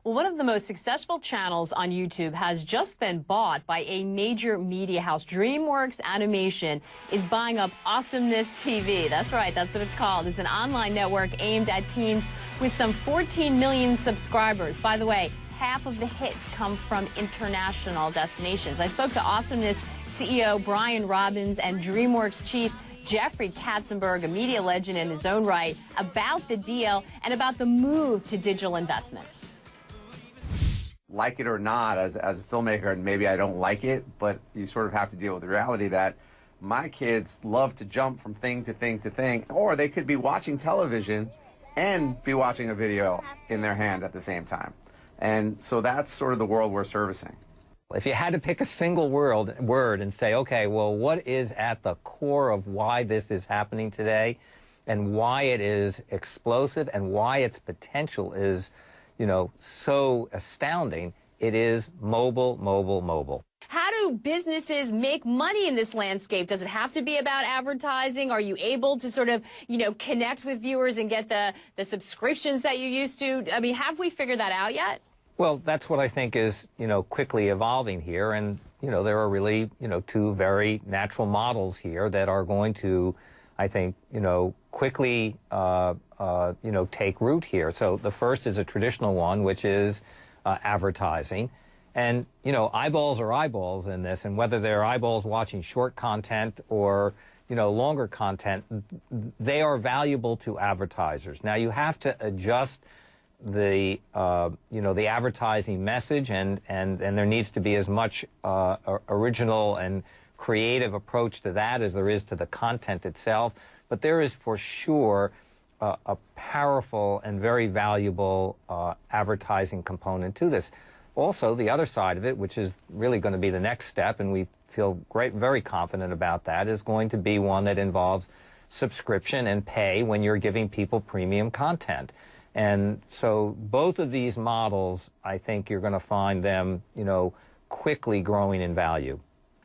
Well, one of the most successful channels on YouTube has just been bought by a major media house. DreamWorks Animation is buying up Awesomeness TV. That's right, that's what it's called. It's an online network aimed at teens with some 14 million subscribers. By the way, half of the hits come from international destinations. I spoke to Awesomeness CEO Brian Robbins and DreamWorks chief Jeffrey Katzenberg, a media legend in his own right, about the deal and about the move to digital investment. Like it or not, as a filmmaker, and maybe I don't like it, but you sort of have to deal with the reality that my kids love to jump from thing to thing to thing, or they could be watching television and be watching a video in their hand at the same time. And so that's sort of the world we're servicing. If you had to pick a single word and say, okay, well, what is at the core of why this is happening today and why it is explosive and why its potential is, so astounding, it is mobile, mobile, mobile. How do businesses make money in this landscape? Does it have to be about advertising? Are you able to sort of, connect with viewers and get the subscriptions that you used to? I mean, have we figured that out yet? Well, that's what I think is, quickly evolving here. And, there are really, two very natural models here that are going to, I think, quickly, take root here. So the first is a traditional one, which is advertising. And, eyeballs are eyeballs in this. And whether they're eyeballs watching short content or, longer content, they are valuable to advertisers. Now, you have to adjust the the advertising message, and there needs to be as much original and creative approach to that as there is to the content itself. But there is for sure a powerful and very valuable advertising component to this. Also, the other side of it, which is really going to be the next step, and we feel very confident about that, is going to be one that involves subscription and pay when you're giving people premium content. And so both of these models, I think you're going to find them, quickly growing in value.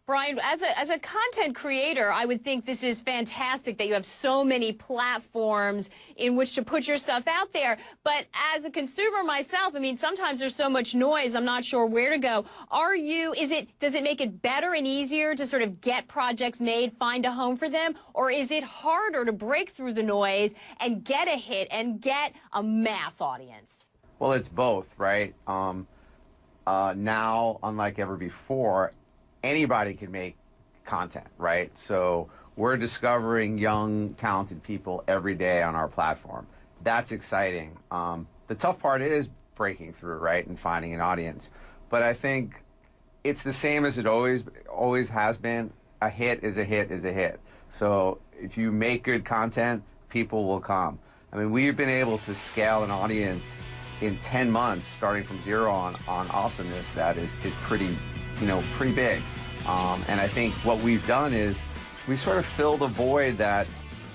Brian, as a content creator, I would think this is fantastic that you have so many platforms in which to put your stuff out there. But as a consumer myself, I mean, sometimes there's so much noise, I'm not sure where to go. Does it make it better and easier to sort of get projects made, find a home for them? Or is it harder to break through the noise and get a hit and get a mass audience? Well, it's both, right? Now, unlike ever before, anybody can make content, right? So we're discovering young, talented people every day on our platform. That's exciting. The tough part is breaking through, right, and finding an audience. But I think it's the same as it always has been. A hit is a hit is a hit. So if you make good content, people will come. I mean, we've been able to scale an audience in 10 months, starting from zero on Awesomeness. That is pretty pretty big. And I think what we've done is we sort of filled a void that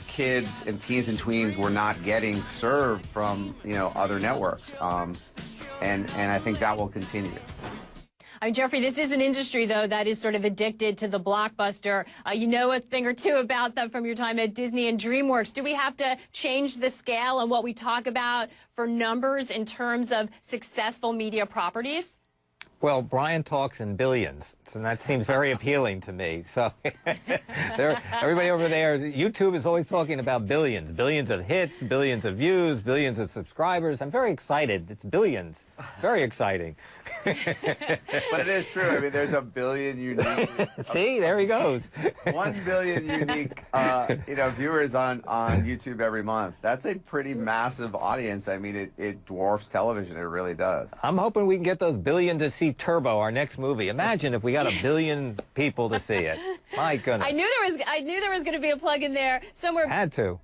kids and teens and tweens were not getting served from, other networks. And I think that will continue. I mean, Jeffrey, this is an industry, though, that is sort of addicted to the blockbuster. You know a thing or two about that from your time at Disney and DreamWorks. Do we have to change the scale on what we talk about for numbers in terms of successful media properties? Well, Brian talks in billions, and that seems very appealing to me. So everybody over there, YouTube is always talking about billions. Billions of hits, billions of views, billions of subscribers. I'm very excited. It's billions. Very exciting. But it is true. I mean, there's a billion unique... See, there he goes. 1 billion unique, viewers on YouTube every month. That's a pretty massive audience. I mean, it dwarfs television. It really does. I'm hoping we can get those billion to see Turbo, our next movie. Imagine if we got 1 billion people to see it. My goodness. I knew there was going to be a plug in there somewhere. Had to.